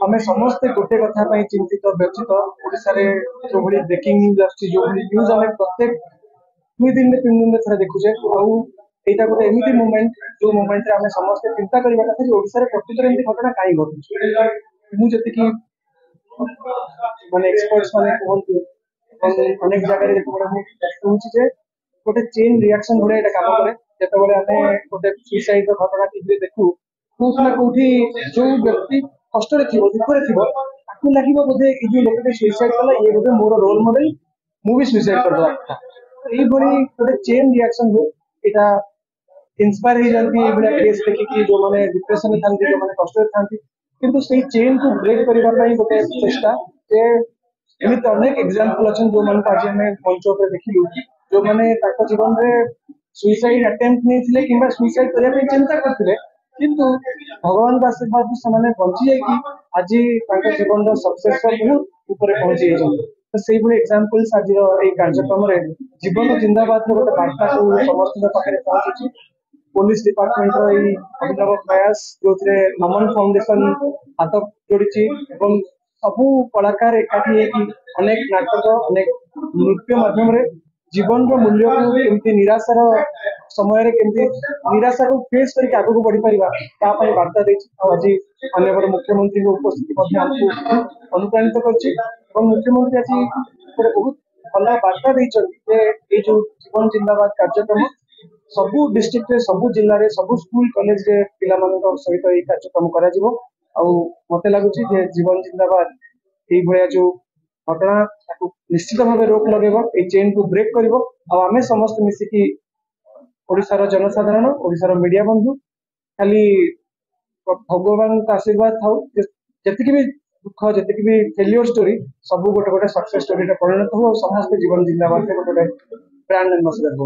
आम समस्ते गोटे कथा चिंतित व्यथित ओडिशा रे जो भली ब्रेकिंग न्यूज आछि जो भली न्यूज आम प्रत्येक 2 दिन 3 दिन थोड़ा देखुचे आउ एटा गोटे एमिति मोमेंट जो मोमेंट रे आम समस्ते चिंता करबा कथा जे ओडिशा रे प्रकृत रे एमिति घटना काई घटुछि मु जति कि माने एक्सपर्ट्स माने कहंतु अनेक जगह रे कहूछि जे गोटे चेन रिएक्शन भले एटा काम करे जेते बेले आमे गोटे सुसाइड घटना टीवी देखू कोठी ना कोठी जो व्यक्ति कष्ट रे थिबो दुख रे थिबो ताकू लागिबो बोधे ए जो लोकटे सुसाइड कला ये बोधे मोर रोल मॉडल मु भी सुसाइड कर दवा था एई भली गोटे चेन रिएक्शन हो एटा इंस्पायर हो जाती है बड़ा केस देखि कि जो माने डिप्रेशन में थांती जो माने कष्ट रे थांती किंतु सेई चेन को ब्रेक करबा पई गोटे चेष्टा जे एमित अनेक एग्जांपल अछन जो माने आज हमें मंच पर देखिलु जो माने ताको जीवन रे सुसाइड अटेम्प्ट नहीं थिले किंबा सुसाइड करिया पे चिंता करथिले किंतु भगवान का आशीर्वाद से माने बंची जाई कि आज ताको जीवन रो सक्सेस बहुत ऊपर पहुंची जाई तो सेई भली एग्जांपल्स आज ए कार्यक्रम रे जीवन जिंदाबाद रो गोटे वार्ता को समस्त पाखरे पहुंची पुलिस डिपार्टमेंट रो ए अभिनव प्रयास जो नमन फाउंडेशन हाथ जोड़ी सबू कलाकार एकाठी अनेक नाटक अनेक नृत्य माध्यम रे जीवन रो मूल्य को केमती निराशार समय रे केमती निराशा को फेस करके आगु को बढ़ी परिबा ता पई वार्ता देछि आज अन्य मुख्यमंत्री को उपस्थिति मध्ये हमको अनुप्राणित करछि और मुख्यमंत्री आज गोटे बहुत भल वार्ता देछन जे ए जो जीवन जिंदाबाद कार्यक्रम सबू डिस्ट्रिक्ट रे सबू जिल्ला रे सबू स्कूल कॉलेज रे पिला मानक सहित ए कार्यक्रम करा जिवो आउ मते लागुछि जे जीवन जिंदाबाद ए भया जो घटना निश्चित भाव रोक लगेब ए चेन को ब्रेक कर आम समस्त मिसिकी ओडिशार जनसाधारण ओडिशार मीडिया बंधु खाली भगवान का आशीर्वाद थाउ जति भी दुख जति भी फेलियर स्टोरी सब गोटे गोटे सक्सेस स्टोरी परिणत हो समस्त जीवन जिंदाबाद गोटे गोटे ब्रांड एम्बेसडर हो।